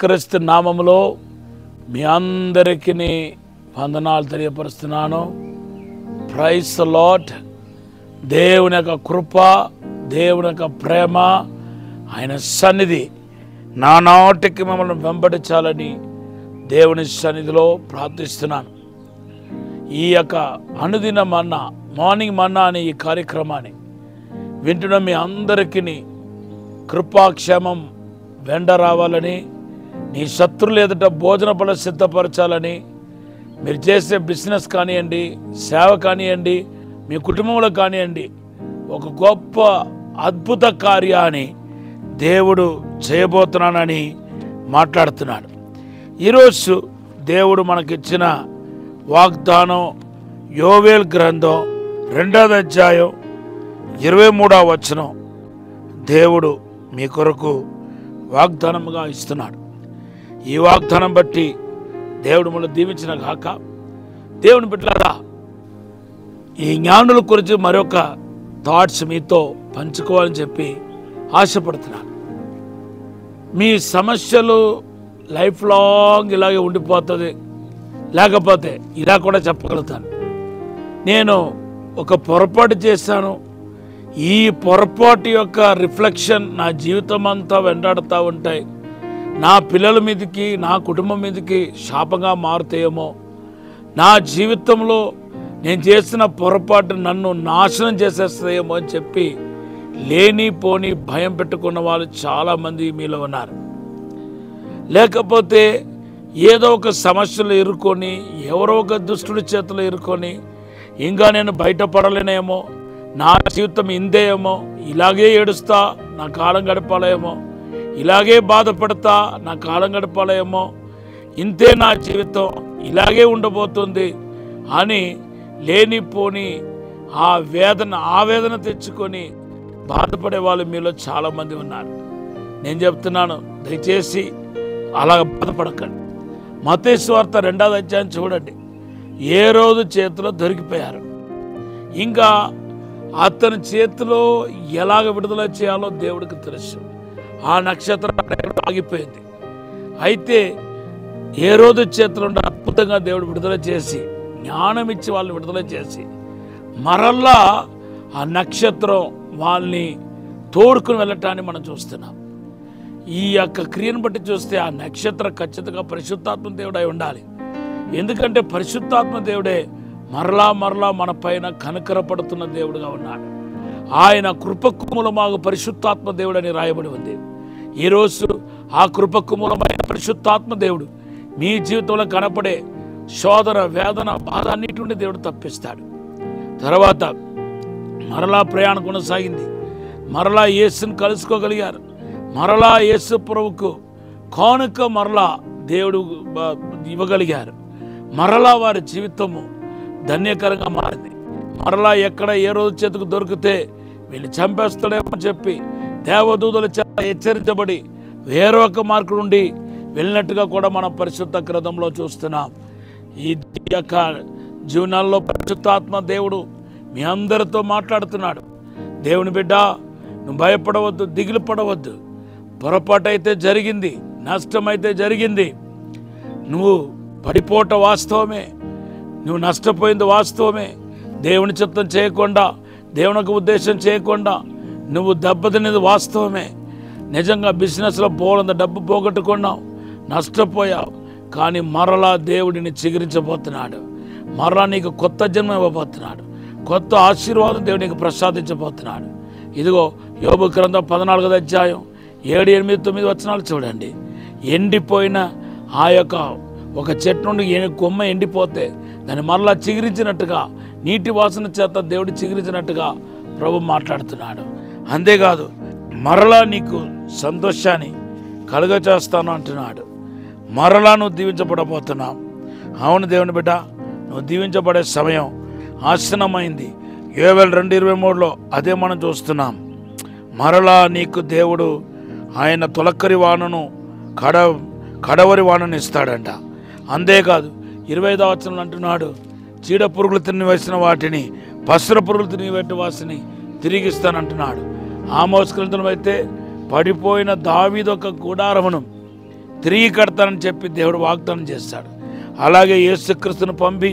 యేసుక్రీస్తు నామములో మీ అందరికీ వందనాలు తెలియపరుస్తున్నాను. Praise the Lord. దేవుని యొక్క కృప, దేవుని యొక్క ప్రేమ, ఆయన సన్నిధి నానాటికి మమ్మల్ని వెంబడించాలని దేవుని సన్నిధిలో ప్రార్థిస్తున్నాను. ఈ యొక్క అనుదిన మన్నా, మార్నింగ్ మన్నా అనే ఈ కార్యక్రమాన్ని వింటున్న మీ అందరికీ కృపాక్షేమం వెంట రావాలని, నీ శత్రువులు ఎదుట భోజన బల సిద్ధపరచాలని, మీరు చేసే బిజినెస్ కానివ్వండి, సేవ కానివ్వండి, మీ కుటుంబంలో కానివ్వండి, ఒక గొప్ప అద్భుత కార్యాన్ని దేవుడు చేయబోతున్నానని మాట్లాడుతున్నాడు. ఈరోజు దేవుడు మనకిచ్చిన వాగ్దానం యోవేల్ గ్రంథం 2వ అధ్యాయం 23వ వచనం దేవుడు మీ కొరకు వాగ్దానముగా ఇస్తున్నాడు. ఈ వాగ్దానం బట్టి దేవుడు మనల్ని దీవించిన గాక. దేవుని బిడ్డలారా, ఈ జ్ఞానుల గురించి మరొక థాట్స్ మీతో పంచుకోవాలని చెప్పి ఆశపడుతున్నాను. మీ సమస్యలు లైఫ్ లాంగ్ ఇలాగే ఉండిపోతుంది, లేకపోతే ఇలా కూడా చెప్పగలుగుతాను, నేను ఒక పొరపాటు చేశాను, ఈ పొరపాటు యొక్క రిఫ్లెక్షన్ నా జీవితం అంతా వెంటాడుతూ ఉంటాయి, నా పిల్లల మీదకి, నా కుటుంబం మీదకి శాపంగా మారుతాయేమో, నా జీవితంలో నేను చేసిన పొరపాటు నన్ను నాశనం చేసేస్తాయేమో అని చెప్పి లేనిపోని భయం పెట్టుకున్న వాళ్ళు చాలామంది మీలో ఉన్నారు. లేకపోతే ఏదో ఒక సమస్యలు ఇరుక్కొని, ఎవరో ఒక దుష్టుడి చేతులు ఇరుక్కొని, ఇంకా నేను బయటపడలేనేమో, నా జీవితం ఇందేమో, ఇలాగే ఏడుస్తా నా కాలం గడపాలేమో, ఇలాగే బాధపడతా నా కాలం గడపాలేమో, ఇంతే నా జీవితం, ఇలాగే ఉండబోతుంది అని లేనిపోని ఆవేదన తెచ్చుకొని బాధపడే వాళ్ళు మీలో చాలామంది ఉన్నారు. నేను చెప్తున్నాను, దయచేసి అలా బాధపడకండి. మత్తయి సువార్త 2వ అధ్యాయం చూడండి. ఏ రోజు చేతిలో దొరికిపోయారు, ఇంకా అతని చేతిలో ఎలాగ విడుదల చేయాలో దేవుడికి తెలుసు. ఆ నక్షత్రం ఆగిపోయింది. అయితే ఏ రోజు చేతిలో ఉండే అద్భుతంగా దేవుడు విడుదల చేసి, జ్ఞానం ఇచ్చి వాళ్ళని విడుదల చేసి, మరల్లా ఆ నక్షత్రం వాళ్ళని తోడుకుని వెళ్ళటాన్ని మనం చూస్తున్నాం. ఈ యొక్క క్రియను బట్టి చూస్తే ఆ నక్షత్రం ఖచ్చితంగా పరిశుద్ధాత్మ దేవుడై ఉండాలి. ఎందుకంటే పరిశుద్ధాత్మ దేవుడే మరలా మన పైన కనికరపడుతున్న దేవుడుగా ఉన్నాడు. ఆయన కృపకు మూలమాగు పరిశుద్ధాత్మ దేవుడు అని రాయబడి ఉంది. ఈరోజు ఆ కృపకు మూలమైన పరిశుద్ధాత్మ దేవుడు మీ జీవితంలో కనపడే శోధన, వేదన, బాధ అన్నిటి నుండి దేవుడు తప్పిస్తాడు. తర్వాత మరలా ప్రయాణం కొనసాగింది. మరలా యేసుని కలుసుకోగలిగారు. మరలా యేసు ప్రభువుకు కానుక మరలా దేవుడు ఇవ్వగలిగారు. మరలా వారి జీవితము ధన్యకరంగా మారింది. మరలా ఎక్కడ ఏ రోజు చేతికి దొరికితే వీళ్ళు చంపేస్తాడేమో చెప్పి దేవదూతల చేత హెచ్చరించబడి వేరొక మార్గం నుండి వెళ్ళినట్టుగా కూడా మనం పరిశుద్ధ గ్రంథంలో చూస్తున్నాం. ఈ యొక్క జీవనాల్లో పరిశుద్ధాత్మ దేవుడు మీ అందరితో మాట్లాడుతున్నాడు. దేవుని బిడ్డ, నువ్వు భయపడవద్దు, దిగులు పడవద్దు. పొరపాటు అయితే జరిగింది, నష్టమైతే జరిగింది, నువ్వు పడిపోవటం వాస్తవమే, నువ్వు నష్టపోయింది వాస్తవమే. దేవుని చిత్తం చేయకుండా, దేవునికి ఉద్దేశం చేయకుండా నువ్వు దెబ్బతినేది వాస్తవమే. నిజంగా బిజినెస్లో బోలంత డబ్బు పోగొట్టుకున్నావు, నష్టపోయావు. కానీ మరలా దేవుడిని చిగురించబోతున్నాడు. మరలా నీకు కొత్త జన్మ ఇవ్వబోతున్నాడు. కొత్త ఆశీర్వాదం దేవుడు నీకు ప్రసాదించబోతున్నాడు. ఇదిగో యోబు గ్రంథం 14వ అధ్యాయం 7, 8, 9 వచనాలు చూడండి. ఎండిపోయిన ఆ యొక్క ఒక చెట్టు నుండి కొమ్మ ఎండిపోతే దాన్ని మరలా చిగురించినట్టుగా, నీటి వాసన చేత దేవుడు చిగురించినట్టుగా ప్రభు మాట్లాడుతున్నాడు. అంతేకాదు, మరలా నీకు సంతోషాన్ని కలుగచేస్తాను అంటున్నాడు. మరలా నువ్వు దీవించబడబోతున్నావు. అవును దేవుని బిడ్డ, నువ్వు దీవించబడే సమయం ఆసన్నమైంది. యోవేల్ 2:23లో అదే మనం చూస్తున్నాం. మరలా నీకు దేవుడు ఆయన తొలకరి వానను కడవరి వానను ఇస్తాడంట. అంతేకాదు 25వ వచనంలో అంటున్నాడు, చీడ పురుగులు తినివేసిన వాటిని, పసర పురుగులు తినివేటి వాసిని తిరిగిస్తానంటున్నాడు. ఆమోస్ గ్రంథం అయితే పడిపోయిన దావీదొక గుడారమును తిరిగి కడతానని చెప్పి దేవుడు వాగ్దానం చేస్తాడు. అలాగే యేసుక్రీస్తును పంపి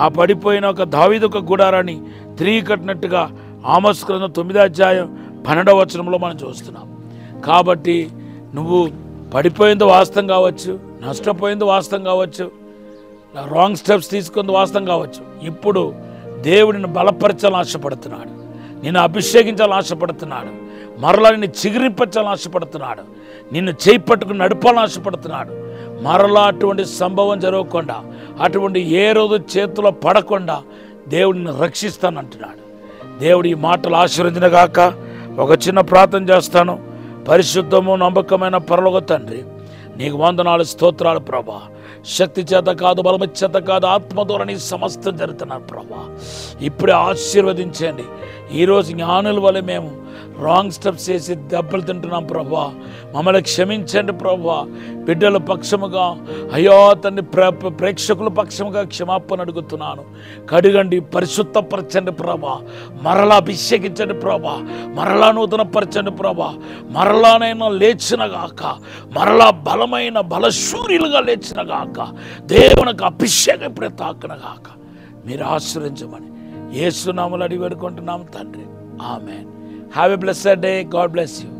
ఆ పడిపోయిన ఒక దావీదు ఒక గుడారాన్ని తిరిగి కట్టినట్టుగా ఆమోస్ గ్రంథం 9:12 మనం చూస్తున్నాం. కాబట్టి నువ్వు పడిపోయింది వాస్తవం కావచ్చు, నష్టపోయింది వాస్తవం కావచ్చు, రాంగ్ స్టెప్స్ తీసుకుంది వాస్తవం కావచ్చు. ఇప్పుడు దేవుడిని బలపరచాలని ఆశపడుతున్నాడు, నిన్ను అభిషేకించాలని ఆశపడుతున్నాడు, మరలా నిన్ను చిగురించాలని ఆశపడుతున్నాడు, నిన్ను చేయి పట్టుకుని నడపాలని ఆశపడుతున్నాడు. మరలా అటువంటి సంభవం జరగకుండా, అటువంటి ఏ రోజు చేతిలో పడకుండా దేవుడిని రక్షిస్తానంటున్నాడు. దేవుడి ఈ మాటలు ఆశీర్వదించుగాక. ఒక చిన్న ప్రార్థన చేస్తాను. పరిశుద్ధము నమ్మకమైన పరలోక తండ్రి, నీకు వందనాలు, స్తోత్రాలు ప్రభా. శక్తి చేత కాదు, బలము చేత కాదు, ఆత్మ ద్వారా నీ సమస్తం జరుగుతున్నారు ప్రభా. ఇప్పుడే ఆశీర్వదించండి. ఈరోజు జ్ఞానుల వల్ల మేము రాంగ్ స్టెప్స్ చేసి దెబ్బలు తింటున్నాం ప్రభా. మమ్మల్ని క్షమించండి ప్రభా. బిడ్డల పక్షముగా, అయ్యో తండ్రి, ప్రేక్షకుల పక్షముగా క్షమాపణ అడుగుతున్నాను. కడిగండి, పరిశుద్ధపరచండి ప్రభా. మరలా అభిషేకించండి ప్రభా. మరలా నూతనపరచండి ప్రభా. మరలానైనా లేచినగాక, మరలా బలమైన బలశూర్యులుగా లేచినగాక, దేవునికి అభిషేకం ఇప్పుడే తాకినగాక మీరు ఆశీర్వదించమని యేసు నామములో అడిగి వేడుకుంటున్నాం తండ్రి. ఆమేన్. Have a blessed day. God bless you.